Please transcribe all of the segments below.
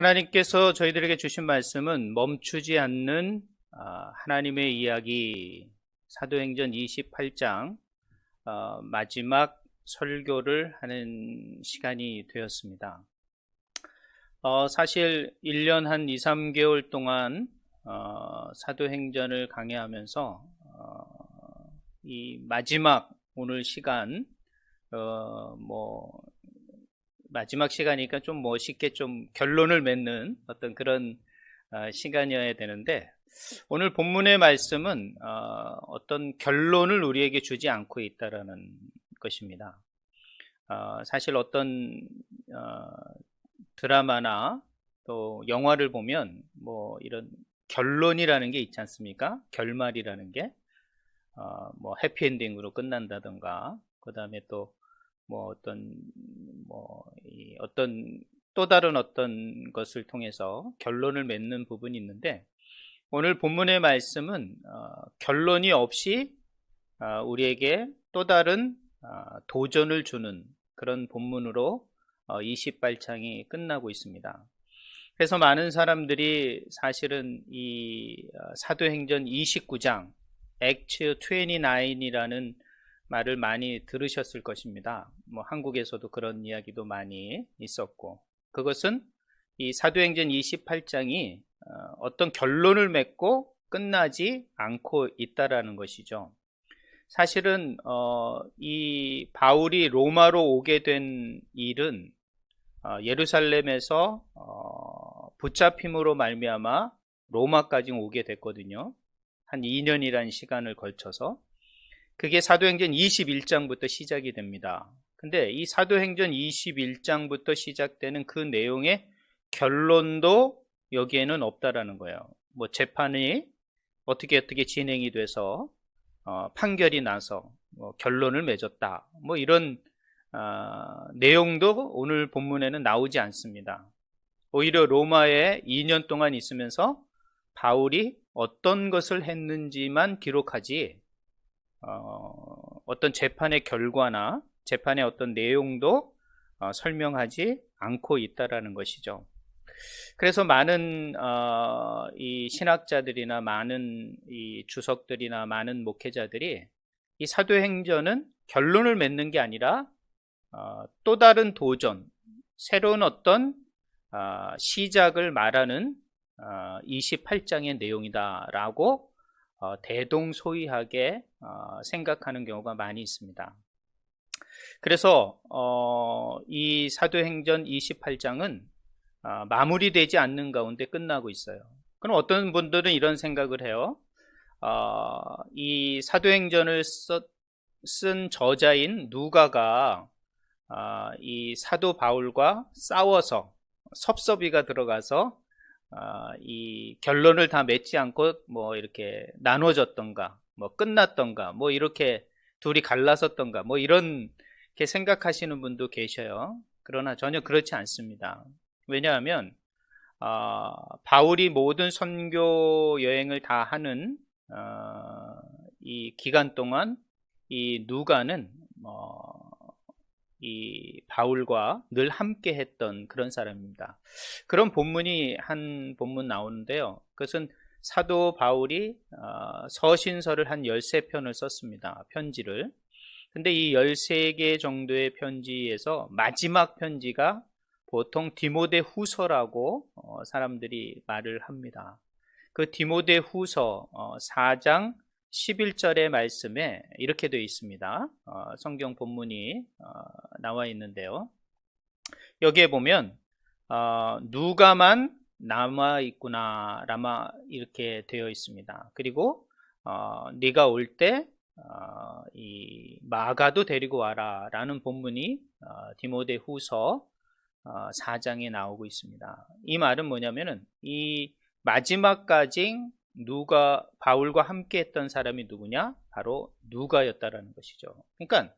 하나님께서 저희들에게 주신 말씀은 멈추지 않는 하나님의 이야기 사도행전 28장 마지막 설교를 하는 시간이 되었습니다. 사실 1년 한 2, 3개월 동안 사도행전을 강해하면서 이 마지막 오늘 시간 마지막 시간이니까 좀 멋있게 좀 결론을 맺는 어떤 그런 시간이어야 되는데, 오늘 본문의 말씀은 어떤 결론을 우리에게 주지 않고 있다라는 것입니다. 사실 어떤 드라마나 또 영화를 보면 이런 결론이라는 게 있지 않습니까? 결말이라는 게 해피엔딩으로 끝난다던가, 그 다음에 또 어떤 또 다른 어떤 것을 통해서 결론을 맺는 부분이 있는데, 오늘 본문의 말씀은 결론이 없이 우리에게 또 다른 도전을 주는 그런 본문으로 28장이 끝나고 있습니다. 그래서 많은 사람들이 사실은 이 사도행전 29장 Acts 29이라는 말을 많이 들으셨을 것입니다. 한국에서도 그런 이야기도 많이 있었고, 그것은 이 사도행전 28장이 어떤 결론을 맺고 끝나지 않고 있다라는 것이죠. 사실은 이 바울이 로마로 오게 된 일은 예루살렘에서 붙잡힘으로 말미암아 로마까지 오게 됐거든요. 한 2년이라는 시간을 걸쳐서. 그게 사도행전 21장부터 시작이 됩니다. 근데 이 사도행전 21장부터 시작되는 그 내용의 결론도 여기에는 없다라는 거예요. 재판이 어떻게 진행이 돼서 판결이 나서 결론을 맺었다, 이런 내용도 오늘 본문에는 나오지 않습니다. 오히려 로마에 2년 동안 있으면서 바울이 어떤 것을 했는지만 기록하지, 어떤 재판의 결과나 재판의 어떤 내용도 설명하지 않고 있다라는 것이죠. 그래서 많은 이 신학자들이나 많은 이 주석들이나 많은 목회자들이 이 사도행전은 결론을 맺는 게 아니라 또 다른 도전, 새로운 어떤 시작을 말하는 28장의 내용이다라고 대동소이하게 생각하는 경우가 많이 있습니다. 그래서 이 사도행전 28장은 마무리되지 않는 가운데 끝나고 있어요. 그럼 어떤 분들은 이런 생각을 해요. 이 사도행전을 쓴 저자인 누가가 이 사도 바울과 싸워서 섭섭이가 들어가서 이 결론을 다 맺지 않고 이렇게 나눠졌던가, 끝났던가, 이렇게 둘이 갈라섰던가, 이렇게 생각하시는 분도 계셔요. 그러나 전혀 그렇지 않습니다. 왜냐하면 바울이 모든 선교 여행을 다 하는 이 기간 동안 이 누가는 이 바울과 늘 함께 했던 그런 사람입니다. 그런 본문이 한 본문 나오는데요. 그것은 사도 바울이 서신서를 한 13편을 썼습니다. 편지를. 근데 이 13개 정도의 편지에서 마지막 편지가 보통 디모데 후서라고 사람들이 말을 합니다. 그 디모데 후서 4장 11절의 말씀에 이렇게 되어 있습니다. 성경 본문이 나와 있는데요. 여기에 보면 누가만 남아 있구나 이렇게 되어 있습니다. 그리고 네가 올 때 이 마가도 데리고 와라 라는 본문이 디모데 후서 4장에 나오고 있습니다. 이 말은 뭐냐면은 이 마지막까지 누가 바울과 함께 했던 사람이 누구냐? 바로 누가였다라는 것이죠. 그러니까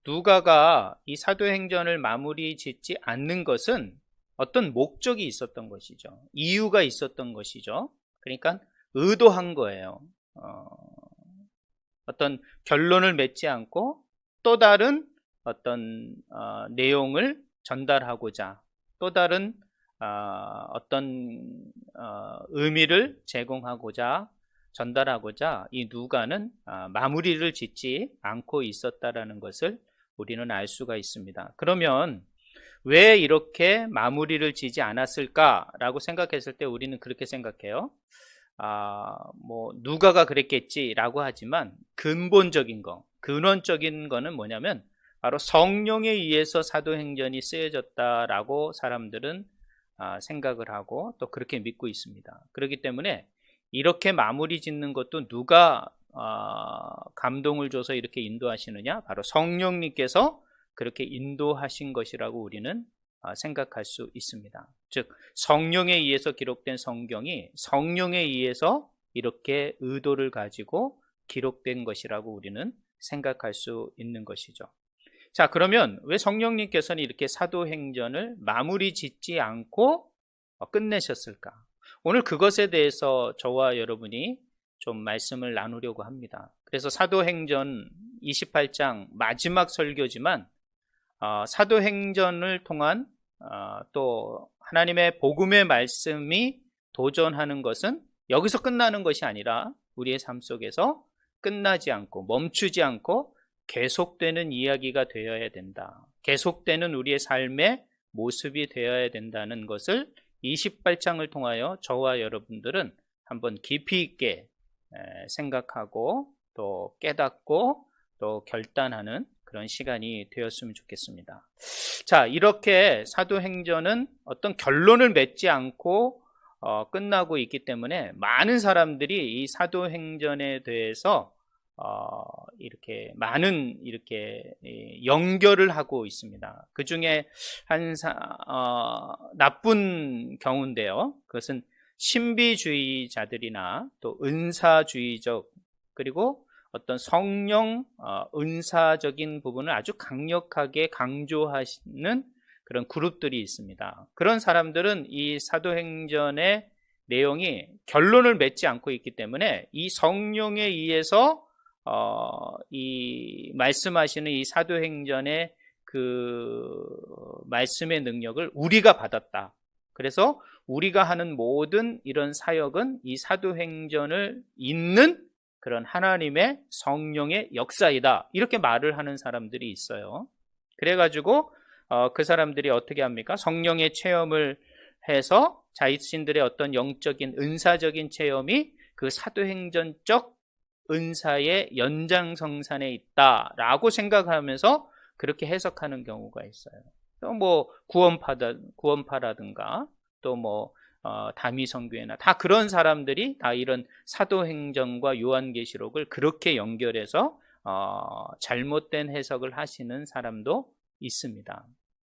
누가가 이 사도행전을 마무리 짓지 않는 것은 어떤 목적이 있었던 것이죠. 이유가 있었던 것이죠. 그러니까 의도한 거예요. 어떤 결론을 맺지 않고 또 다른 어떤 내용을 전달하고자, 또 다른 어떤 의미를 제공하고자 전달하고자 이 누가는 마무리를 짓지 않고 있었다라는 것을 우리는 알 수가 있습니다. 그러면 왜 이렇게 마무리를 지지 않았을까라고 생각했을 때 우리는 그렇게 생각해요. 뭐 누가가 그랬겠지라고 하지만 근본적인 거, 근원적인 거는 뭐냐면 바로 성령에 의해서 사도행전이 쓰여졌다라고 사람들은 생각을 하고 또 그렇게 믿고 있습니다. 그렇기 때문에 이렇게 마무리 짓는 것도 누가 감동을 줘서 이렇게 인도하시느냐? 바로 성령님께서 그렇게 인도하신 것이라고 우리는 생각할 수 있습니다. 즉 성령에 의해서 기록된 성경이 성령에 의해서 이렇게 의도를 가지고 기록된 것이라고 우리는 생각할 수 있는 것이죠. 자, 그러면 왜 성령님께서는 이렇게 사도행전을 마무리 짓지 않고 끝내셨을까? 오늘 그것에 대해서 저와 여러분이 좀 말씀을 나누려고 합니다. 그래서 사도행전 28장 마지막 설교지만 사도행전을 통한 또 하나님의 복음의 말씀이 도전하는 것은 여기서 끝나는 것이 아니라 우리의 삶 속에서 끝나지 않고 멈추지 않고 계속되는 이야기가 되어야 된다. 계속되는 우리의 삶의 모습이 되어야 된다는 것을 28장을 통하여 저와 여러분들은 한번 깊이 있게 생각하고 또 깨닫고 또 결단하는 그런 시간이 되었으면 좋겠습니다. 자, 이렇게 사도행전은 어떤 결론을 맺지 않고 끝나고 있기 때문에 많은 사람들이 이 사도행전에 대해서 이렇게 많은 이렇게 연결을 하고 있습니다. 그 중에 나쁜 경우인데요. 그것은 신비주의자들이나 또 은사주의적 그리고 어떤 성령 은사적인 부분을 아주 강력하게 강조하시는 그런 그룹들이 있습니다. 그런 사람들은 이 사도행전의 내용이 결론을 맺지 않고 있기 때문에 이 성령에 의해서 이 말씀하시는 이 사도행전의 그 말씀의 능력을 우리가 받았다. 그래서 우리가 하는 모든 이런 사역은 이 사도행전을 잇는 그런 하나님의 성령의 역사이다. 이렇게 말을 하는 사람들이 있어요. 그래가지고 그 사람들이 어떻게 합니까? 성령의 체험을 해서 자신들의 어떤 영적인 은사적인 체험이 그 사도행전적 은사의 연장성산에 있다라고 생각하면서 그렇게 해석하는 경우가 있어요. 또 뭐 구원파라든가 또 뭐 다미성교회나 다 그런 사람들이 다 이런 사도행전과 요한계시록을 그렇게 연결해서 잘못된 해석을 하시는 사람도 있습니다.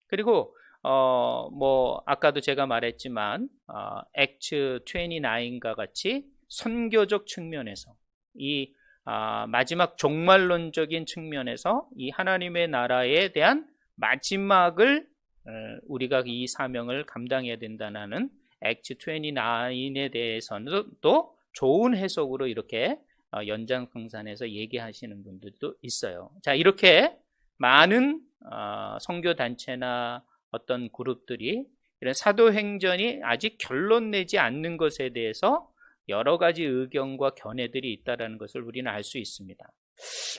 그리고 뭐 아까도 제가 말했지만 액트 29과 같이 선교적 측면에서 이 마지막 종말론적인 측면에서 이 하나님의 나라에 대한 마지막을 우리가 이 사명을 감당해야 된다는 액트 29에 대해서는 또 좋은 해석으로 이렇게 연장성산해서 얘기하시는 분들도 있어요. 자, 이렇게 많은 선교단체나 어떤 그룹들이 이런 사도행전이 아직 결론 내지 않는 것에 대해서 여러 가지 의견과 견해들이 있다는 것을 우리는 알 수 있습니다.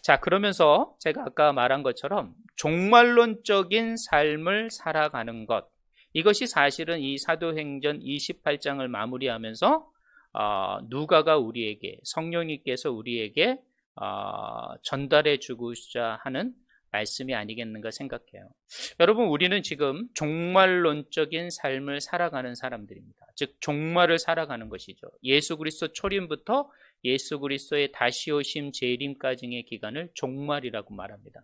자, 그러면서 제가 아까 말한 것처럼 종말론적인 삶을 살아가는 것, 이것이 사실은 이 사도행전 28장을 마무리하면서 누가가 우리에게, 성령님께서 우리에게 전달해 주고자 하는 말씀이 아니겠는가 생각해요. 여러분, 우리는 지금 종말론적인 삶을 살아가는 사람들입니다. 즉 종말을 살아가는 것이죠. 예수 그리스도 초림부터 예수 그리스도의 다시 오심 재림까지의 기간을 종말이라고 말합니다.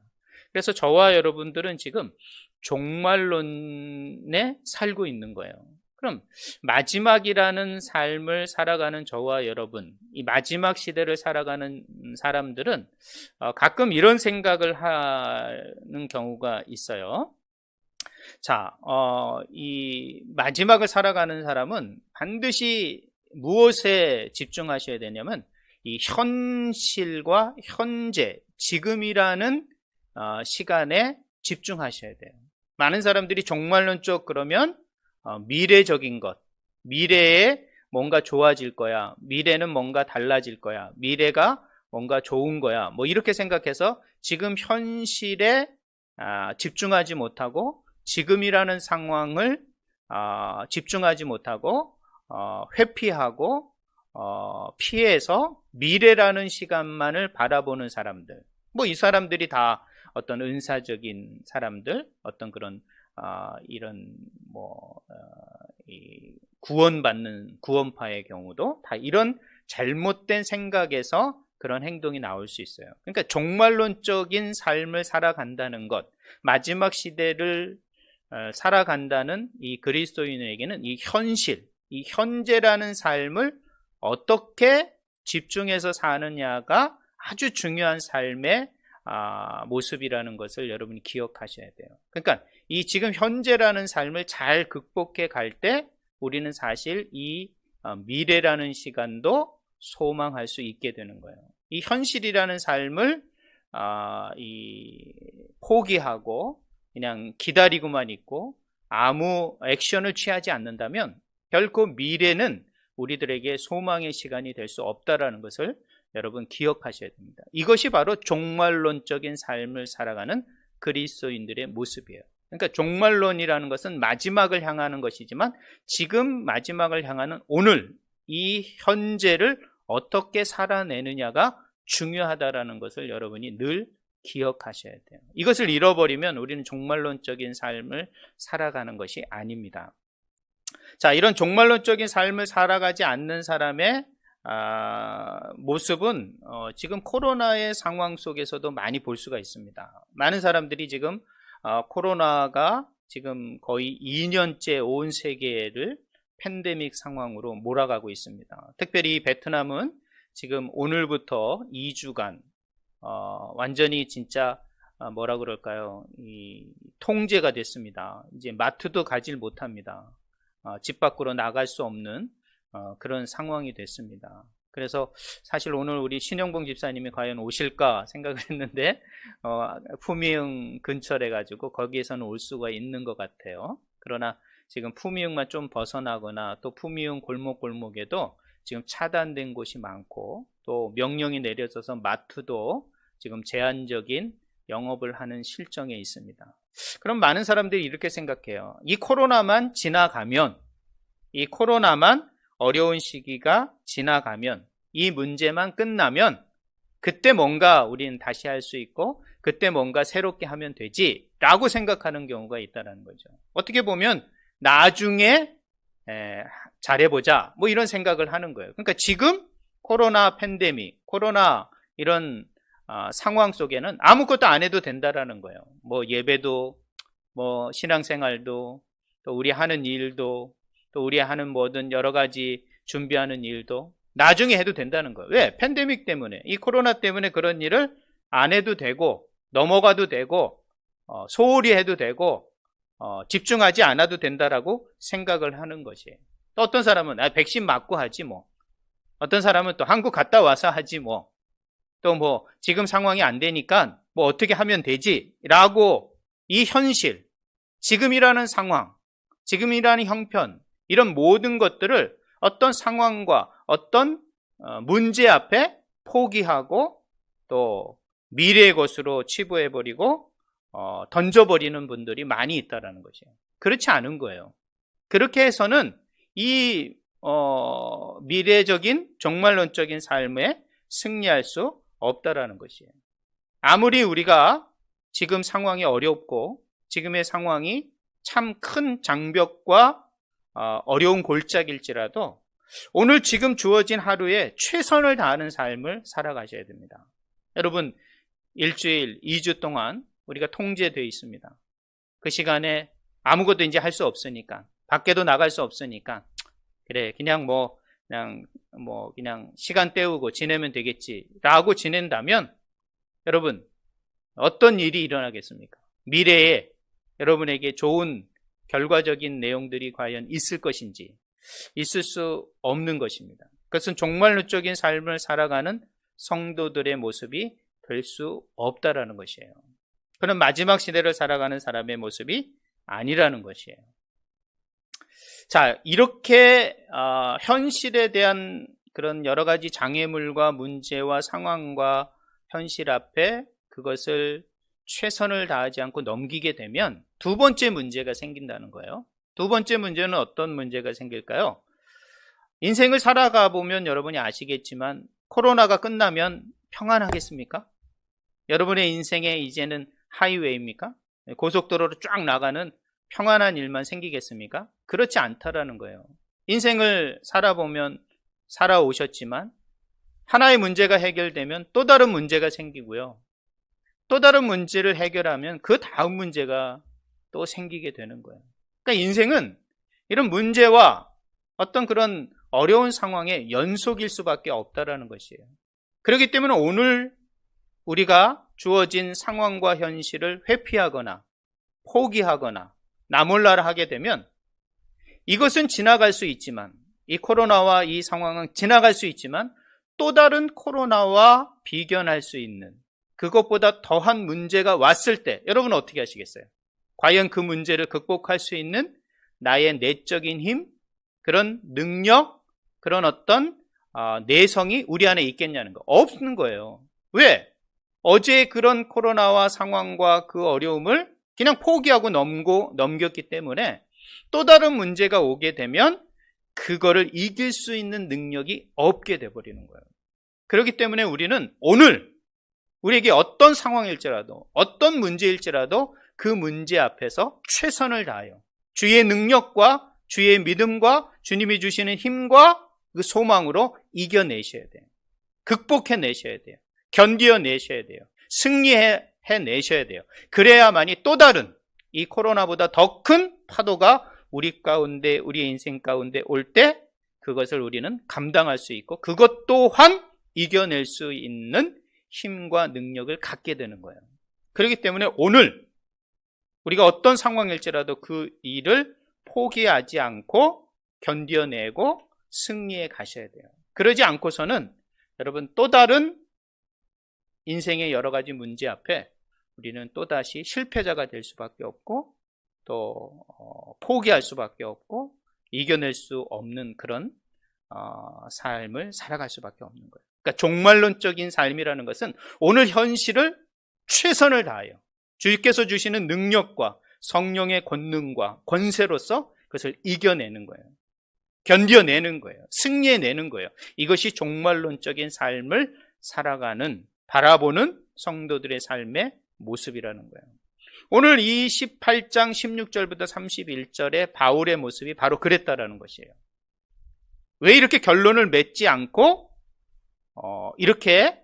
그래서 저와 여러분들은 지금 종말론에 살고 있는 거예요. 그럼 마지막이라는 삶을 살아가는 저와 여러분, 이 마지막 시대를 살아가는 사람들은 가끔 이런 생각을 하는 경우가 있어요. 자, 이 마지막을 살아가는 사람은 반드시 무엇에 집중하셔야 되냐면 이 현실과 현재, 지금이라는 시간에 집중하셔야 돼요. 많은 사람들이 종말론적 그러면 미래적인 것, 미래에 뭔가 좋아질 거야, 미래는 뭔가 달라질 거야, 미래가 뭔가 좋은 거야, 뭐 이렇게 생각해서 지금 현실에 집중하지 못하고 지금이라는 상황을 집중하지 못하고 회피하고 피해서 미래라는 시간만을 바라보는 사람들, 뭐 이 사람들이 다 어떤 은사적인 사람들, 어떤 그런 이런 이 구원받는 구원파의 경우도 다 이런 잘못된 생각에서 그런 행동이 나올 수 있어요. 그러니까 종말론적인 삶을 살아간다는 것, 마지막 시대를 살아간다는 이 그리스도인에게는 이 현실, 이 현재라는 삶을 어떻게 집중해서 사느냐가 아주 중요한 삶의 모습이라는 것을 여러분이 기억하셔야 돼요. 그러니까 이 지금 현재라는 삶을 잘 극복해 갈 때 우리는 사실 이 미래라는 시간도 소망할 수 있게 되는 거예요. 이 현실이라는 삶을 포기하고 그냥 기다리고만 있고 아무 액션을 취하지 않는다면 결코 미래는 우리들에게 소망의 시간이 될 수 없다라는 것을 여러분 기억하셔야 됩니다. 이것이 바로 종말론적인 삶을 살아가는 그리스도인들의 모습이에요. 그러니까 종말론이라는 것은 마지막을 향하는 것이지만 지금 마지막을 향하는 오늘 이 현재를 어떻게 살아내느냐가 중요하다라는 것을 여러분이 늘 기억하셔야 돼요. 이것을 잃어버리면 우리는 종말론적인 삶을 살아가는 것이 아닙니다. 자, 이런 종말론적인 삶을 살아가지 않는 사람의 모습은 지금 코로나의 상황 속에서도 많이 볼 수가 있습니다. 많은 사람들이 지금 코로나가 지금 거의 2년째 온 세계를 팬데믹 상황으로 몰아가고 있습니다. 특별히 베트남은 지금 오늘부터 2주간 완전히 진짜 뭐라 그럴까요? 이 통제가 됐습니다. 이제 마트도 가질 못합니다. 집 밖으로 나갈 수 없는 그런 상황이 됐습니다. 그래서 사실 오늘 우리 신영봉 집사님이 과연 오실까 생각을 했는데 푸미흥 근처래 가지고 거기에서는 올 수가 있는 것 같아요. 그러나 지금 푸미흥만 좀 벗어나거나 또 푸미흥 골목골목에도 지금 차단된 곳이 많고 또 명령이 내려져서 마트도 지금 제한적인 영업을 하는 실정에 있습니다. 그럼 많은 사람들이 이렇게 생각해요. 이 코로나만 지나가면, 이 코로나만 어려운 시기가 지나가면, 이 문제만 끝나면 그때 뭔가 우리는 다시 할 수 있고 그때 뭔가 새롭게 하면 되지 라고 생각하는 경우가 있다는 거죠. 어떻게 보면 나중에 잘해보자 뭐 이런 생각을 하는 거예요. 그러니까 지금 코로나 팬데믹, 코로나 이런 상황 속에는 아무것도 안 해도 된다라는 거예요. 뭐 예배도, 뭐 신앙생활도, 또 우리 하는 일도, 또 우리 하는 모든 여러 가지 준비하는 일도 나중에 해도 된다는 거예요. 왜? 팬데믹 때문에, 이 코로나 때문에 그런 일을 안 해도 되고 넘어가도 되고 소홀히 해도 되고 집중하지 않아도 된다라고 생각을 하는 것이에요. 또 어떤 사람은 백신 맞고 하지 뭐, 어떤 사람은 또 한국 갔다 와서 하지 뭐, 또 뭐 지금 상황이 안 되니까 뭐 어떻게 하면 되지 라고 이 현실, 지금이라는 상황, 지금이라는 형편, 이런 모든 것들을 어떤 상황과 어떤 문제 앞에 포기하고 또 미래의 것으로 치부해버리고 던져버리는 분들이 많이 있다는 것이에요. 그렇지 않은 거예요. 그렇게 해서는 이 미래적인 종말론적인 삶에 승리할 수 없다라는 것이에요. 아무리 우리가 지금 상황이 어렵고 지금의 상황이 참 큰 장벽과 어려운 골짜기일지라도 오늘 지금 주어진 하루에 최선을 다하는 삶을 살아가셔야 됩니다. 여러분, 일주일, 2주 동안 우리가 통제되어 있습니다. 그 시간에 아무것도 이제 할 수 없으니까, 밖에도 나갈 수 없으니까 그래 그냥 시간 때우고 지내면 되겠지라고 지낸다면 여러분 어떤 일이 일어나겠습니까? 미래에 여러분에게 좋은 결과적인 내용들이 과연 있을 것인지 있을 수 없는 것입니다. 그것은 종말론적인 삶을 살아가는 성도들의 모습이 될 수 없다라는 것이에요. 그는 마지막 시대를 살아가는 사람의 모습이 아니라는 것이에요. 자, 이렇게 현실에 대한 그런 여러 가지 장애물과 문제와 상황과 현실 앞에 그것을 최선을 다하지 않고 넘기게 되면 두 번째 문제가 생긴다는 거예요. 두 번째 문제는 어떤 문제가 생길까요? 인생을 살아가 보면 여러분이 아시겠지만 코로나가 끝나면 평안하겠습니까? 여러분의 인생에 이제는 하이웨이입니까? 고속도로로 쫙 나가는 평안한 일만 생기겠습니까? 그렇지 않다라는 거예요. 인생을 살아보면 살아오셨지만 하나의 문제가 해결되면 또 다른 문제가 생기고요. 또 다른 문제를 해결하면 그 다음 문제가 또 생기게 되는 거예요. 그러니까 인생은 이런 문제와 어떤 그런 어려운 상황의 연속일 수밖에 없다라는 것이에요. 그렇기 때문에 오늘 우리가 주어진 상황과 현실을 회피하거나 포기하거나 나몰라라 하게 되면 이것은 지나갈 수 있지만, 이 코로나와 이 상황은 지나갈 수 있지만 또 다른 코로나와 비견할 수 있는 그것보다 더한 문제가 왔을 때 여러분 어떻게 하시겠어요? 과연 그 문제를 극복할 수 있는 나의 내적인 힘, 그런 능력, 그런 어떤 내성이 우리 안에 있겠냐는 거. 없는 거예요. 왜? 어제 그런 코로나와 상황과 그 어려움을 그냥 포기하고 넘겼기 때문에 또 다른 문제가 오게 되면 그거를 이길 수 있는 능력이 없게 돼버리는 거예요. 그렇기 때문에 우리는 오늘 우리에게 어떤 상황일지라도 어떤 문제일지라도 그 문제 앞에서 최선을 다하여 주의 능력과 주의 믿음과 주님이 주시는 힘과 그 소망으로 이겨내셔야 돼요. 극복해내셔야 돼요. 견디어내셔야 돼요. 승리해내셔야 돼요. 그래야만이 또 다른 이 코로나보다 더 큰 파도가 우리 가운데, 우리의 인생 가운데 올 때 그것을 우리는 감당할 수 있고 그것 또한 이겨낼 수 있는 힘과 능력을 갖게 되는 거예요. 그렇기 때문에 오늘 우리가 어떤 상황일지라도 그 일을 포기하지 않고 견뎌내고 승리해 가셔야 돼요. 그러지 않고서는 여러분 또 다른 인생의 여러 가지 문제 앞에 우리는 또다시 실패자가 될 수밖에 없고 또 포기할 수밖에 없고 이겨낼 수 없는 그런 삶을 살아갈 수밖에 없는 거예요. 그러니까 종말론적인 삶이라는 것은 오늘 현실을 최선을 다하여 주께서 주시는 능력과 성령의 권능과 권세로서 그것을 이겨내는 거예요. 견뎌내는 거예요. 승리해내는 거예요. 이것이 종말론적인 삶을 살아가는, 바라보는 성도들의 삶의 모습이라는 거예요. 오늘 이 18장 16절부터 31절의 바울의 모습이 바로 그랬다라는 것이에요. 왜 이렇게 결론을 맺지 않고 이렇게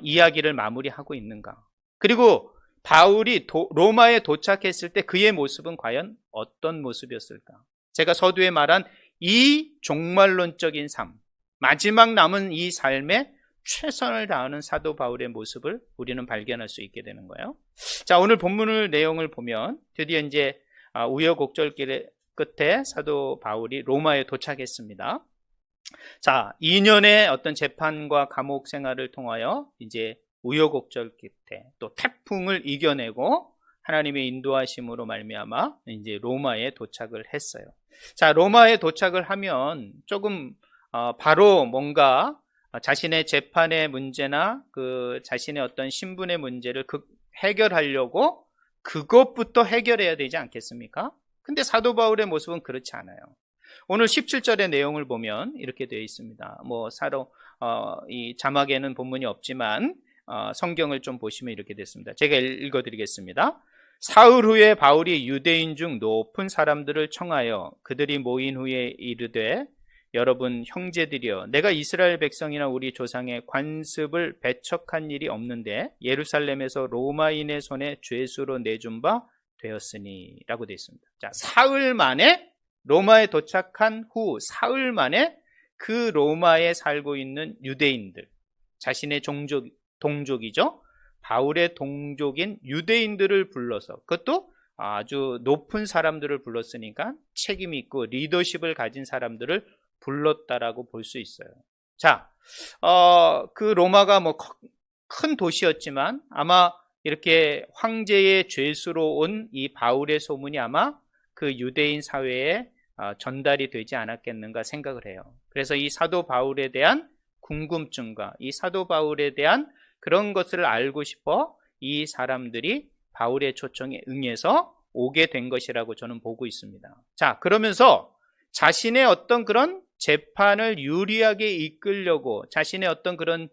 이야기를 마무리하고 있는가? 그리고 바울이 로마에 도착했을 때 그의 모습은 과연 어떤 모습이었을까? 제가 서두에 말한 이 종말론적인 삶, 마지막 남은 이 삶에 최선을 다하는 사도 바울의 모습을 우리는 발견할 수 있게 되는 거예요. 자, 오늘 본문을 내용을 보면 드디어 이제 우여곡절 끝에 사도 바울이 로마에 도착했습니다. 자, 2년의 어떤 재판과 감옥 생활을 통하여 이제 우여곡절 끝에 또 태풍을 이겨내고 하나님의 인도하심으로 말미암아 이제 로마에 도착을 했어요. 자, 로마에 도착을 하면 조금 바로 뭔가 자신의 재판의 문제나 그 자신의 어떤 신분의 문제를 해결하려고 그것부터 해결해야 되지 않겠습니까? 근데 사도 바울의 모습은 그렇지 않아요. 오늘 17절의 내용을 보면 이렇게 되어 있습니다. 이 자막에는 본문이 없지만 성경을 좀 보시면 이렇게 됐습니다. 제가 읽어드리겠습니다. 사흘 후에 바울이 유대인 중 높은 사람들을 청하여 그들이 모인 후에 이르되 여러분 형제들이여 내가 이스라엘 백성이나 우리 조상의 관습을 배척한 일이 없는데 예루살렘에서 로마인의 손에 죄수로 내준 바 되었으니 라고 되어 있습니다. 자, 사흘 만에 로마에 도착한 후 사흘 만에 그 로마에 살고 있는 유대인들, 자신의 동족이죠. 바울의 동족인 유대인들을 불러서, 그것도 아주 높은 사람들을 불렀으니까 책임 있고 리더십을 가진 사람들을 불렀다라고 볼 수 있어요. 자, 그 로마가 뭐 큰 도시였지만 아마 이렇게 황제의 죄수로 온 이 바울의 소문이 아마 그 유대인 사회에 전달이 되지 않았겠는가 생각을 해요. 그래서 이 사도 바울에 대한 궁금증과 이 사도 바울에 대한 그런 것을 알고 싶어 이 사람들이 바울의 초청에 응해서 오게 된 것이라고 저는 보고 있습니다. 자, 그러면서 자신의 어떤 그런 재판을 유리하게 이끌려고 자신의 어떤 그런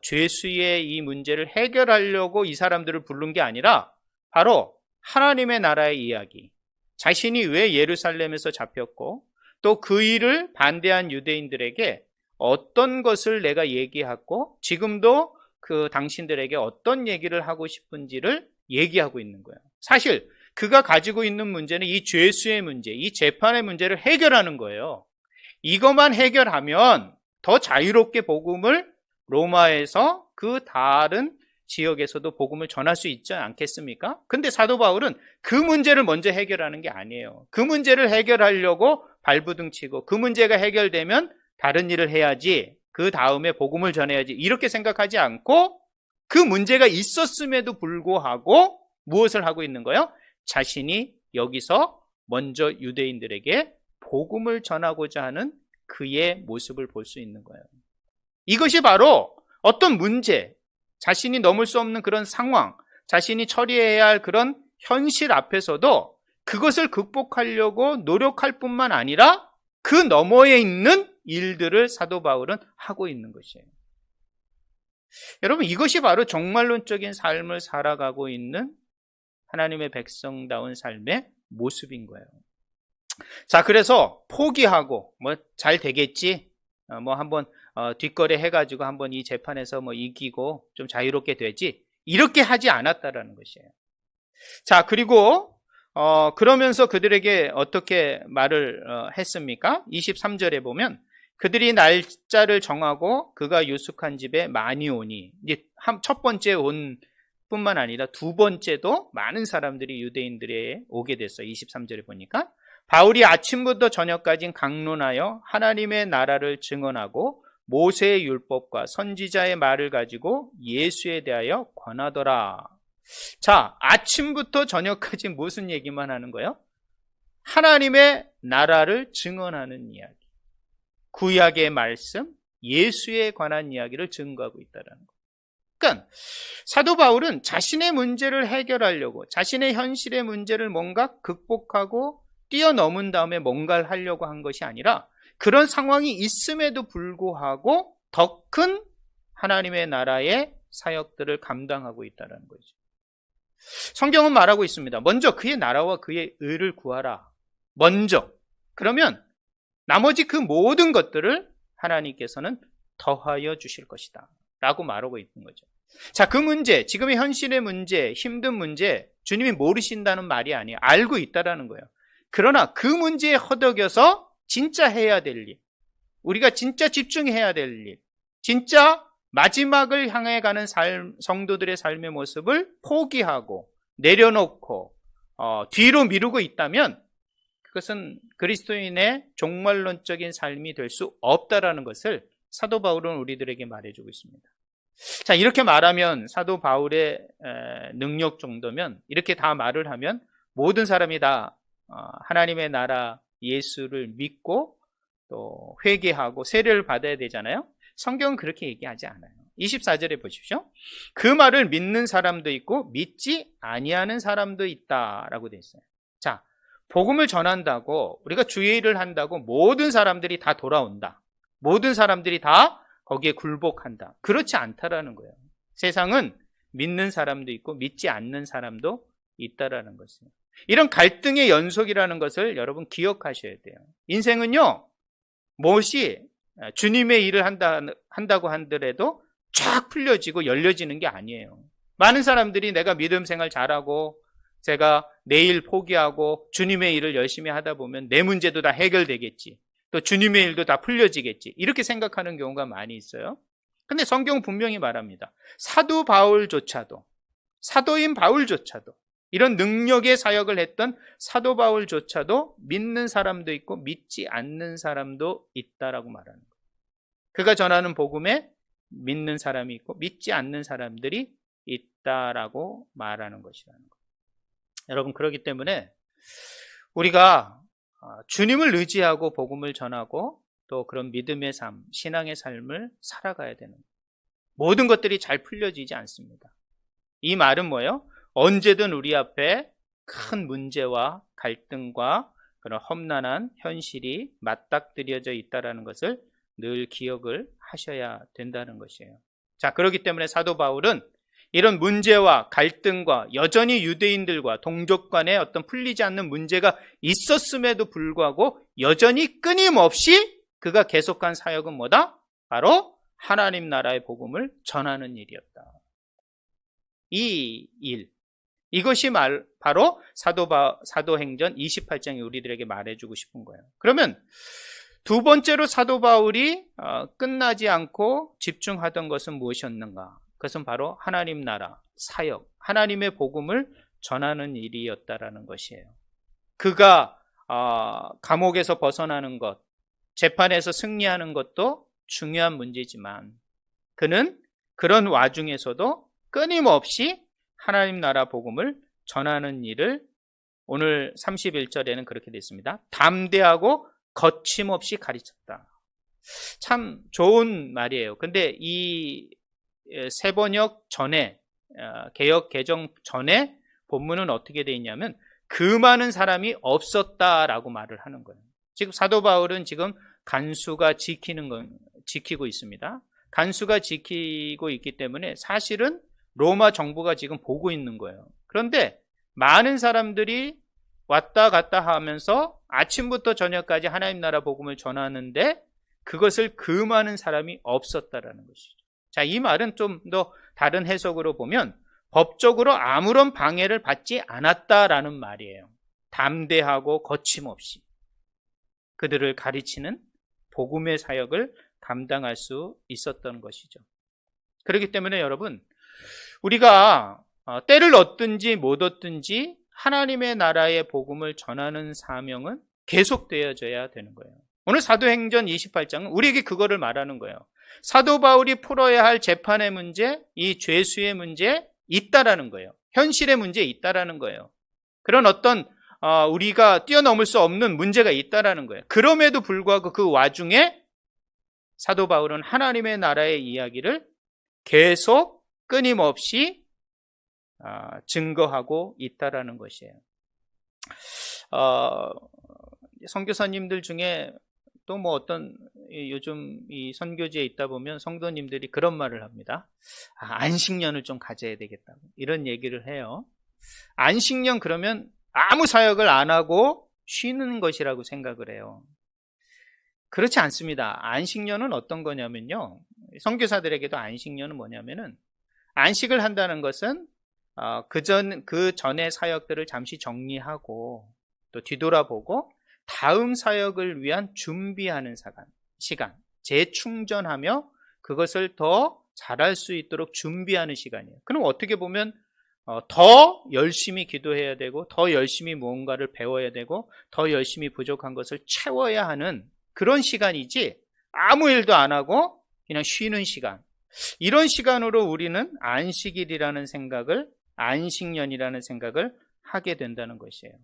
죄수의 이 문제를 해결하려고 이 사람들을 부른 게 아니라 바로 하나님의 나라의 이야기, 자신이 왜 예루살렘에서 잡혔고 또 그 일을 반대한 유대인들에게 어떤 것을 내가 얘기하고 지금도 그 당신들에게 어떤 얘기를 하고 싶은지를 얘기하고 있는 거예요. 사실 그가 가지고 있는 문제는 이 죄수의 문제, 이 재판의 문제를 해결하는 거예요. 이것만 해결하면 더 자유롭게 복음을 로마에서 그 다른 지역에서도 복음을 전할 수 있지 않겠습니까? 근데 사도 바울은 그 문제를 먼저 해결하는 게 아니에요. 그 문제를 해결하려고 발부둥 치고 그 문제가 해결되면 다른 일을 해야지, 그 다음에 복음을 전해야지 이렇게 생각하지 않고 그 문제가 있었음에도 불구하고 무엇을 하고 있는 거예요? 자신이 여기서 먼저 유대인들에게 복음을 전하고자 하는 그의 모습을 볼 수 있는 거예요. 이것이 바로 어떤 문제, 자신이 넘을 수 없는 그런 상황, 자신이 처리해야 할 그런 현실 앞에서도 그것을 극복하려고 노력할 뿐만 아니라 그 너머에 있는 일들을 사도 바울은 하고 있는 것이에요. 여러분, 이것이 바로 종말론적인 삶을 살아가고 있는 하나님의 백성다운 삶의 모습인 거예요. 자, 그래서 포기하고 잘 되겠지, 한번 뒷거래 해가지고 한번 이 재판에서 이기고 좀 자유롭게 되지, 이렇게 하지 않았다라는 것이에요. 자, 그리고 그러면서 그들에게 어떻게 말을 했습니까? 23절에 보면 그들이 날짜를 정하고 그가 유숙한 집에 많이 오니, 이제 첫 번째 온 뿐만 아니라 두 번째도 많은 사람들이 유대인들에 오게 됐어요. 23절에 보니까 바울이 아침부터 저녁까지 강론하여 하나님의 나라를 증언하고 모세의 율법과 선지자의 말을 가지고 예수에 대하여 권하더라. 자, 아침부터 저녁까지 무슨 얘기만 하는 거예요? 하나님의 나라를 증언하는 이야기, 구약의 말씀, 예수에 관한 이야기를 증거하고 있다는 거예요. 그러니까 사도 바울은 자신의 문제를 해결하려고, 자신의 현실의 문제를 뭔가 극복하고 뛰어넘은 다음에 뭔가를 하려고 한 것이 아니라 그런 상황이 있음에도 불구하고 더 큰 하나님의 나라의 사역들을 감당하고 있다는 거죠. 성경은 말하고 있습니다. 먼저 그의 나라와 그의 의를 구하라. 먼저. 그러면 나머지 그 모든 것들을 하나님께서는 더하여 주실 것이다 라고 말하고 있는 거죠. 자, 그 문제, 지금의 현실의 문제, 힘든 문제, 주님이 모르신다는 말이 아니에요. 알고 있다라는 거예요. 그러나 그 문제에 허덕여서 진짜 해야 될 일, 우리가 진짜 집중해야 될 일, 진짜 마지막을 향해 가는 성도들의 삶의 모습을 포기하고 내려놓고 뒤로 미루고 있다면 그것은 그리스도인의 종말론적인 삶이 될 수 없다라는 것을 사도 바울은 우리들에게 말해주고 있습니다. 자, 이렇게 말하면 사도 바울의 능력 정도면, 이렇게 다 말을 하면 모든 사람이 다 하나님의 나라 예수를 믿고 또 회개하고 세례를 받아야 되잖아요. 성경은 그렇게 얘기하지 않아요. 24절에 보십시오. 그 말을 믿는 사람도 있고 믿지 아니하는 사람도 있다라고 되어 있어요. 자, 복음을 전한다고, 우리가 주의 일을 한다고 모든 사람들이 다 돌아온다, 모든 사람들이 다 거기에 굴복한다, 그렇지 않다라는 거예요. 세상은 믿는 사람도 있고 믿지 않는 사람도 있다라는 것이에요. 이런 갈등의 연속이라는 것을 여러분 기억하셔야 돼요. 인생은요, 무엇이 주님의 일을 한다고 하더라도 쫙 풀려지고 열려지는 게 아니에요. 많은 사람들이 내가 믿음 생활 잘하고 제가 내일 포기하고 주님의 일을 열심히 하다 보면 내 문제도 다 해결되겠지, 또 주님의 일도 다 풀려지겠지, 이렇게 생각하는 경우가 많이 있어요. 근데 성경은 분명히 말합니다. 사도 바울조차도, 사도인 바울조차도, 이런 능력의 사역을 했던 사도 바울조차도 믿는 사람도 있고 믿지 않는 사람도 있다라고 말하는 거예요. 그가 전하는 복음에 믿는 사람이 있고 믿지 않는 사람들이 있다라고 말하는 것이라는 거예요. 여러분, 그렇기 때문에 우리가 주님을 의지하고 복음을 전하고 또 그런 믿음의 삶, 신앙의 삶을 살아가야 되는 거예요. 모든 것들이 잘 풀려지지 않습니다. 이 말은 뭐예요? 언제든 우리 앞에 큰 문제와 갈등과 그런 험난한 현실이 맞닥뜨려져 있다는 것을 늘 기억을 하셔야 된다는 것이에요. 자, 그렇기 때문에 사도 바울은 이런 문제와 갈등과 여전히 유대인들과 동족 간의 어떤 풀리지 않는 문제가 있었음에도 불구하고 여전히 끊임없이 그가 계속한 사역은 뭐다? 바로 하나님 나라의 복음을 전하는 일이었다. 이 일, 이것이 바로 사도행전 28장이 우리들에게 말해주고 싶은 거예요. 그러면 두 번째로 사도 바울이 끝나지 않고 집중하던 것은 무엇이었는가? 그것은 바로 하나님 나라, 사역, 하나님의 복음을 전하는 일이었다라는 것이에요. 그가 감옥에서 벗어나는 것, 재판에서 승리하는 것도 중요한 문제지만 그는 그런 와중에서도 끊임없이 하나님 나라 복음을 전하는 일을 오늘 31절에는 그렇게 됐습니다. 담대하고 거침없이 가르쳤다. 참 좋은 말이에요. 근데 이 새번역 전에, 개역 개정 전에 본문은 어떻게 되어 있냐면 그 많은 사람이 없었다라고 말을 하는 거예요. 지금 사도 바울은 지금 간수가 지키고 있습니다. 간수가 지키고 있기 때문에 사실은 로마 정부가 지금 보고 있는 거예요. 그런데 많은 사람들이 왔다 갔다 하면서 아침부터 저녁까지 하나님 나라 복음을 전하는데 그것을 그 많은 사람이 없었다라는 것이죠. 자, 이 말은 좀 더 다른 해석으로 보면 법적으로 아무런 방해를 받지 않았다라는 말이에요. 담대하고 거침없이 그들을 가르치는 복음의 사역을 감당할 수 있었던 것이죠. 그렇기 때문에 여러분, 우리가 때를 얻든지 못 얻든지 하나님의 나라의 복음을 전하는 사명은 계속되어져야 되는 거예요. 오늘 사도행전 28장은 우리에게 그거를 말하는 거예요. 사도 바울이 풀어야 할 재판의 문제, 이 죄수의 문제 있다라는 거예요. 현실의 문제 있다라는 거예요. 그런 어떤 우리가 뛰어넘을 수 없는 문제가 있다라는 거예요. 그럼에도 불구하고 그 와중에 사도 바울은 하나님의 나라의 이야기를 계속 끊임없이 증거하고 있다라는 것이에요. 선교사님들 중에 또 뭐 어떤 요즘 이 선교지에 있다 보면 성도님들이 그런 말을 합니다. 안식년을 좀 가져야 되겠다고 이런 얘기를 해요. 안식년 그러면 아무 사역을 안 하고 쉬는 것이라고 생각을 해요. 그렇지 않습니다. 안식년은 어떤 거냐면요. 선교사들에게도 안식년은 뭐냐면은 안식을 한다는 것은 그 전의 사역들을 잠시 정리하고 또 뒤돌아보고 다음 사역을 위한 준비하는 시간, 재충전하며 그것을 더 잘할 수 있도록 준비하는 시간이에요. 그럼 어떻게 보면 더 열심히 기도해야 되고 더 열심히 무언가를 배워야 되고 더 열심히 부족한 것을 채워야 하는 그런 시간이지 아무 일도 안 하고 그냥 쉬는 시간. 이런 시간으로 우리는 안식일이라는 생각을, 안식년이라는 생각을 하게 된다는 것이에요.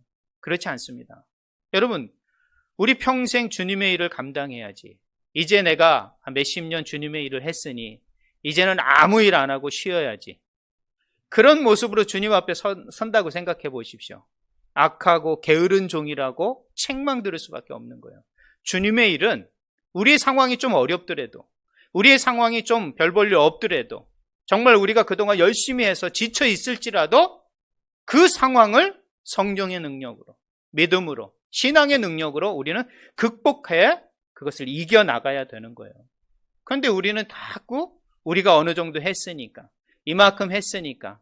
그렇지 않습니다. 여러분, 우리 평생 주님의 일을 감당해야지. 이제 내가 몇십 년 주님의 일을 했으니 이제는 아무 일 안 하고 쉬어야지. 그런 모습으로 주님 앞에 선다고 생각해 보십시오. 악하고 게으른 종이라고 책망 들을 수밖에 없는 거예요. 주님의 일은 우리의 상황이 좀 어렵더라도, 우리의 상황이 좀 별 볼 일 없더라도, 정말 우리가 그동안 열심히 해서 지쳐 있을지라도 그 상황을 성령의 능력으로, 믿음으로, 신앙의 능력으로 우리는 극복해 그것을 이겨나가야 되는 거예요. 그런데 우리는 자꾸 우리가 어느 정도 했으니까, 이만큼 했으니까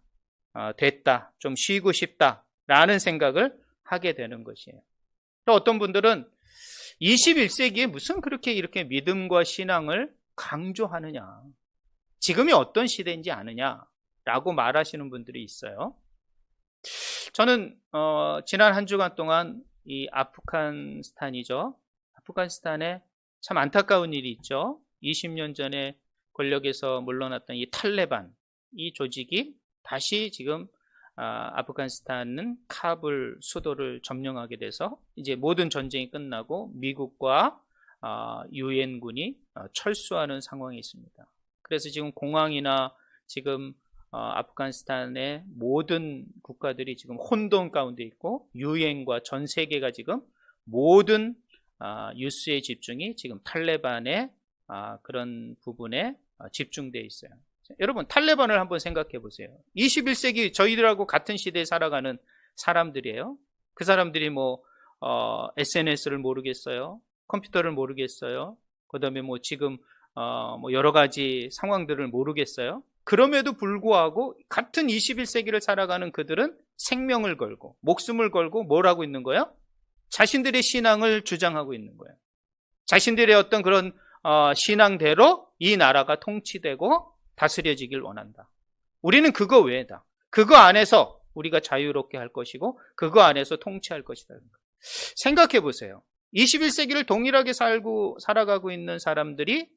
됐다, 좀 쉬고 싶다 라는 생각을 하게 되는 것이에요. 또 어떤 분들은 21세기에 무슨 그렇게 이렇게 믿음과 신앙을 강조하느냐, 지금이 어떤 시대인지 아느냐라고 말하시는 분들이 있어요. 저는 지난 한 주간 동안 이 아프간스탄이죠. 아프간스탄에 참 안타까운 일이 있죠. 20년 전에 권력에서 물러났던 이 탈레반, 이 조직이 다시 지금 아프가니스탄은 카불 수도를 점령하게 돼서 이제 모든 전쟁이 끝나고 미국과 유엔군이 철수하는 상황이 있습니다. 그래서 지금 공항이나 지금 아프가니스탄의 모든 국가들이 지금 혼돈 가운데 있고 유엔과 전 세계가 지금 모든 뉴스의 집중이 지금 탈레반의 그런 부분에 집중되어 있어요. 여러분, 탈레반을 한번 생각해 보세요. 21세기 저희들하고 같은 시대에 살아가는 사람들이에요. 그 사람들이 SNS를 모르겠어요. 컴퓨터를 모르겠어요. 그 다음에 지금 여러 가지 상황들을 모르겠어요. 그럼에도 불구하고 같은 21세기를 살아가는 그들은 생명을 걸고 목숨을 걸고 뭘 하고 있는 거예요? 자신들의 신앙을 주장하고 있는 거예요. 자신들의 어떤 그런 신앙대로 이 나라가 통치되고 다스려지길 원한다. 우리는 그거 외에다. 그거 안에서 우리가 자유롭게 할 것이고 그거 안에서 통치할 것이다. 생각해 보세요. 21세기를 동일하게 살아가고 있는 사람들이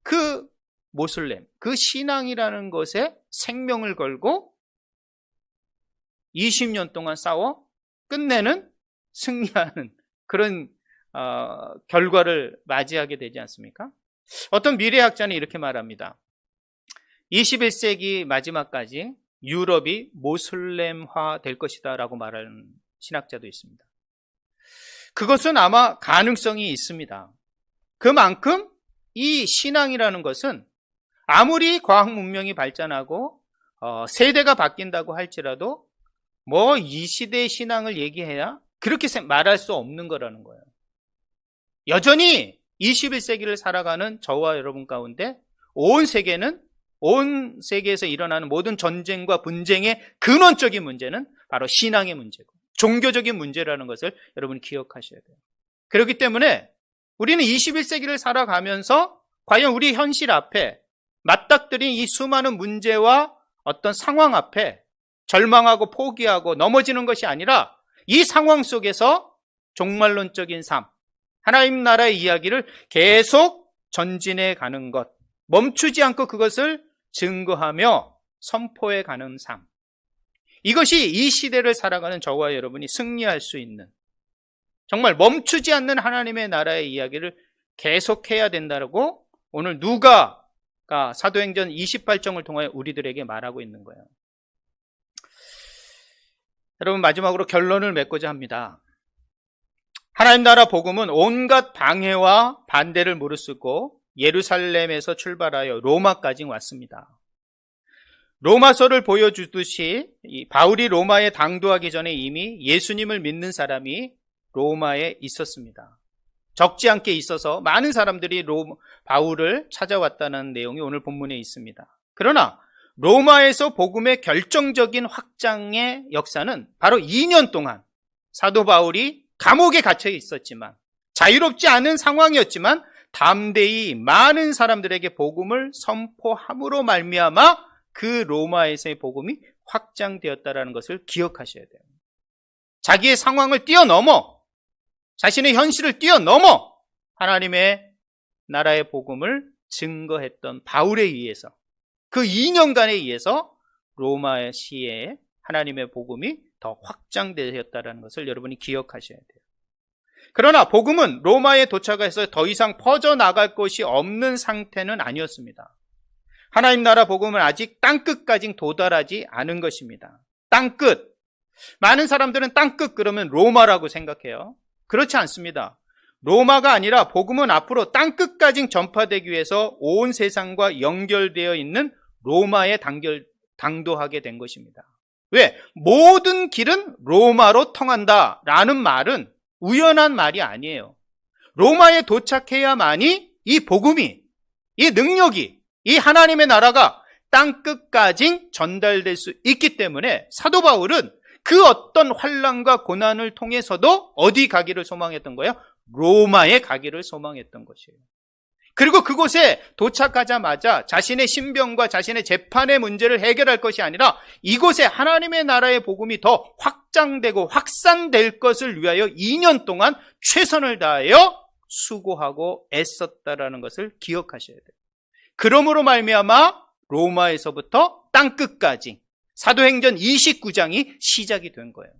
그 모슬렘, 그 신앙이라는 것에 생명을 걸고 20년 동안 싸워 끝내는 승리하는 그런 결과를 맞이하게 되지 않습니까? 어떤 미래학자는 이렇게 말합니다. 21세기 마지막까지 유럽이 모슬렘화 될 것이다 라고 말하는 신학자도 있습니다. 그것은 아마 가능성이 있습니다. 그만큼 이 신앙이라는 것은 아무리 과학 문명이 발전하고 세대가 바뀐다고 할지라도 이 시대의 신앙을 얘기해야 그렇게 말할 수 없는 거라는 거예요. 여전히 21세기를 살아가는 저와 여러분 가운데 온 세계에서 일어나는 모든 전쟁과 분쟁의 근원적인 문제는 바로 신앙의 문제고 종교적인 문제라는 것을 여러분이 기억하셔야 돼요. 그렇기 때문에 우리는 21세기를 살아가면서 과연 우리 현실 앞에 맞닥뜨린 이 수많은 문제와 어떤 상황 앞에 절망하고 포기하고 넘어지는 것이 아니라 이 상황 속에서 종말론적인 삶, 하나님 나라의 이야기를 계속 전진해 가는 것, 멈추지 않고 그것을 증거하며 선포해 가는 삶. 이것이 이 시대를 살아가는 저와 여러분이 승리할 수 있는, 정말 멈추지 않는 하나님의 나라의 이야기를 계속해야 된다고 오늘 누가가 사도행전 28장을 통하여 우리들에게 말하고 있는 거예요. 여러분, 마지막으로 결론을 맺고자 합니다. 하나님 나라 복음은 온갖 방해와 반대를 무릅쓰고 예루살렘에서 출발하여 로마까지 왔습니다. 로마서를 보여주듯이 바울이 로마에 당도하기 전에 이미 예수님을 믿는 사람이 로마에 있었습니다. 적지 않게 있어서 많은 사람들이 바울을 찾아왔다는 내용이 오늘 본문에 있습니다. 그러나 로마에서 복음의 결정적인 확장의 역사는 바로 2년 동안 사도 바울이 감옥에 갇혀 있었지만, 자유롭지 않은 상황이었지만 담대히 많은 사람들에게 복음을 선포함으로 말미암아 그 로마에서의 복음이 확장되었다는 것을 기억하셔야 돼요. 자기의 상황을 뛰어넘어, 자신의 현실을 뛰어넘어 하나님의 나라의 복음을 증거했던 바울에 의해서, 그 2년간에 의해서 로마의 시에 하나님의 복음이 더 확장되었다는 것을 여러분이 기억하셔야 돼요. 그러나 복음은 로마에 도착해서 더 이상 퍼져나갈 곳이 없는 상태는 아니었습니다. 하나님 나라 복음은 아직 땅끝까지 도달하지 않은 것입니다. 땅끝. 많은 사람들은 땅끝 그러면 로마라고 생각해요. 그렇지 않습니다. 로마가 아니라 복음은 앞으로 땅끝까지 전파되기 위해서 온 세상과 연결되어 있는 로마에 당도하게 된 것입니다. 왜? 모든 길은 로마로 통한다라는 말은 우연한 말이 아니에요. 로마에 도착해야만이 이 복음이, 이 능력이, 이 하나님의 나라가 땅끝까지 전달될 수 있기 때문에 사도 바울은 그 어떤 환난과 고난을 통해서도 어디 가기를 소망했던 거예요? 로마에 가기를 소망했던 것이에요. 그리고 그곳에 도착하자마자 자신의 신병과 자신의 재판의 문제를 해결할 것이 아니라 이곳에 하나님의 나라의 복음이 더 확장되고 확산될 것을 위하여 2년 동안 최선을 다하여 수고하고 애썼다라는 것을 기억하셔야 돼요. 그러므로 말미암아 로마에서부터 땅끝까지 사도행전 29장이 시작이 된 거예요.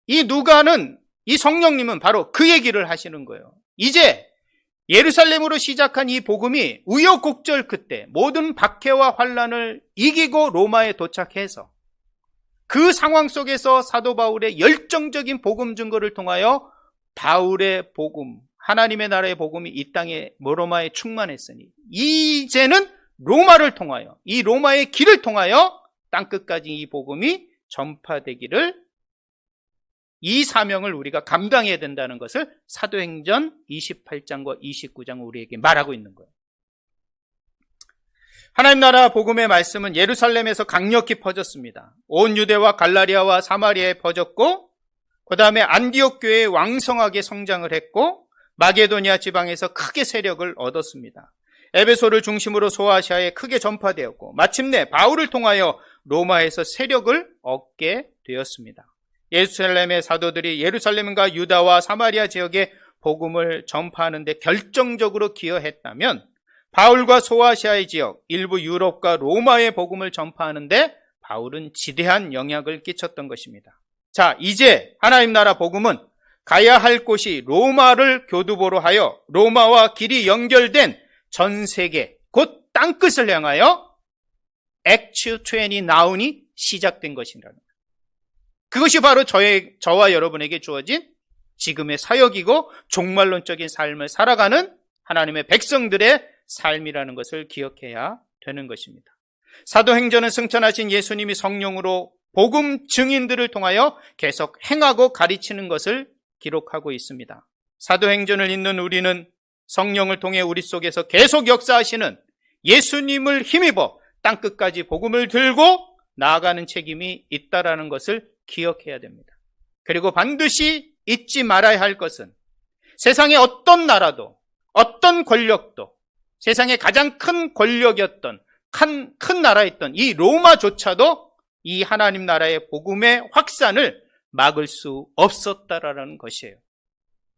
이 누가는, 이 성령님은 바로 그 얘기를 하시는 거예요. 이제 예루살렘으로 시작한 이 복음이 우여곡절 끝에 모든 박해와 환란을 이기고 로마에 도착해서 그 상황 속에서 사도 바울의 열정적인 복음 증거를 통하여 바울의 복음, 하나님의 나라의 복음이 이 땅에 로마에 충만했으니 이제는 로마를 통하여, 이 로마의 길을 통하여 땅끝까지 이 복음이 전파되기를, 이 사명을 우리가 감당해야 된다는 것을 사도행전 28장과 29장은 우리에게 말하고 있는 거예요. 하나님 나라 복음의 말씀은 예루살렘에서 강력히 퍼졌습니다. 온 유대와 갈라리아와 사마리아에 퍼졌고, 그 다음에 안디옥 교회에 왕성하게 성장을 했고, 마게도니아 지방에서 크게 세력을 얻었습니다. 에베소를 중심으로 소아시아에 크게 전파되었고, 마침내 바울을 통하여 로마에서 세력을 얻게 되었습니다. 예루살렘의 사도들이 예루살렘과 유다와 사마리아 지역에 복음을 전파하는 데 결정적으로 기여했다면, 바울과 소아시아의 지역, 일부 유럽과 로마의 복음을 전파하는 데 바울은 지대한 영향을 끼쳤던 것입니다. 자, 이제 하나님 나라 복음은 가야 할 곳이 로마를 교두보로 하여 로마와 길이 연결된 전 세계, 곧 땅끝을 향하여 액츠 29이 시작된 것이라는 거예요. 그것이 바로 저와 여러분에게 주어진 지금의 사역이고 종말론적인 삶을 살아가는 하나님의 백성들의 삶이라는 것을 기억해야 되는 것입니다. 사도행전은 승천하신 예수님이 성령으로 복음 증인들을 통하여 계속 행하고 가르치는 것을 기록하고 있습니다. 사도행전을 읽는 우리는 성령을 통해 우리 속에서 계속 역사하시는 예수님을 힘입어 땅끝까지 복음을 들고 나아가는 책임이 있다라는 것을 기억해야 됩니다. 그리고 반드시 잊지 말아야 할 것은 세상의 어떤 나라도, 어떤 권력도, 세상의 가장 큰 권력이었던, 큰 나라였던 이 로마조차도 이 하나님 나라의 복음의 확산을 막을 수 없었다라는 것이에요.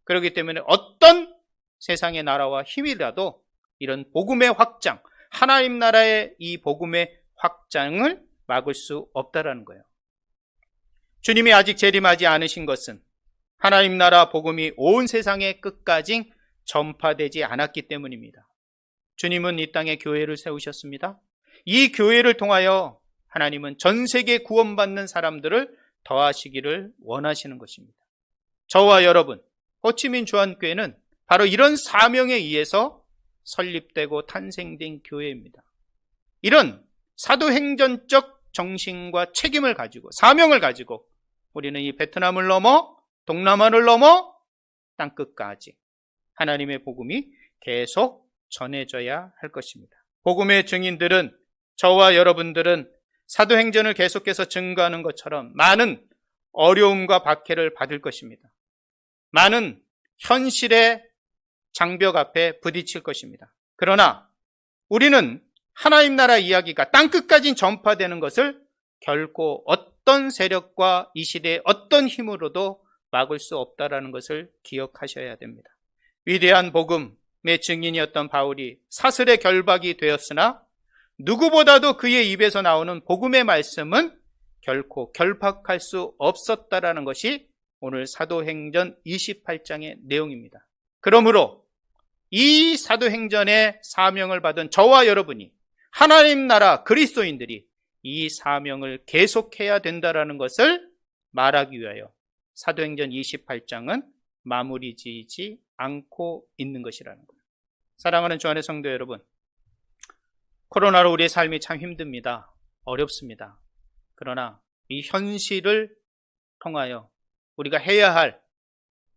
그렇기 때문에 어떤 세상의 나라와 힘이라도 이런 복음의 확장, 하나님 나라의 이 복음의 확장을 막을 수 없다라는 거예요. 주님이 아직 재림하지 않으신 것은 하나님 나라 복음이 온 세상의 끝까지 전파되지 않았기 때문입니다. 주님은 이 땅에 교회를 세우셨습니다. 이 교회를 통하여 하나님은 전 세계 구원받는 사람들을 더하시기를 원하시는 것입니다. 저와 여러분, 호치민 주한교회는 바로 이런 사명에 의해서 설립되고 탄생된 교회입니다. 이런 사도행전적 정신과 책임을 가지고, 사명을 가지고 우리는 이 베트남을 넘어 동남아를 넘어 땅끝까지 하나님의 복음이 계속 전해져야 할 것입니다. 복음의 증인들은, 저와 여러분들은 사도행전을 계속해서 증거하는 것처럼 많은 어려움과 박해를 받을 것입니다. 많은 현실의 장벽 앞에 부딪힐 것입니다. 그러나 우리는 하나님 나라 이야기가 땅끝까지 전파되는 것을 결코 어떤 세력과 이 시대의 어떤 힘으로도 막을 수 없다라는 것을 기억하셔야 됩니다. 위대한 복음의 증인이었던 바울이 사슬의 결박이 되었으나 누구보다도 그의 입에서 나오는 복음의 말씀은 결코 결박할 수 없었다라는 것이 오늘 사도행전 28장의 내용입니다. 그러므로 이 사도행전의 사명을 받은 저와 여러분이, 하나님 나라 그리스도인들이 이 사명을 계속해야 된다라는 것을 말하기 위하여 사도행전 28장은 마무리 지지 않고 있는 것이라는 거예요. 사랑하는 주 안의 성도 여러분, 코로나로 우리의 삶이 참 힘듭니다. 어렵습니다. 그러나 이 현실을 통하여 우리가 해야 할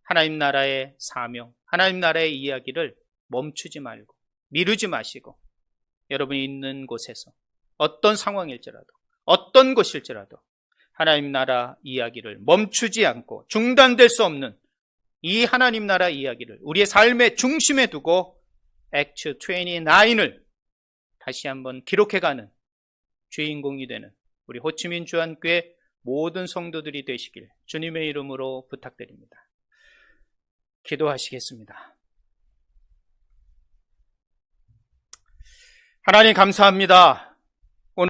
하나님 나라의 사명, 하나님 나라의 이야기를 멈추지 말고 미루지 마시고 여러분이 있는 곳에서 어떤 상황일지라도, 어떤 곳일지라도 하나님 나라 이야기를 멈추지 않고 중단될 수 없는 이 하나님 나라 이야기를 우리의 삶의 중심에 두고 액트 29을 다시 한번 기록해가는 주인공이 되는 우리 호치민 주한교회 모든 성도들이 되시길 주님의 이름으로 부탁드립니다. 기도하시겠습니다. 하나님 감사합니다.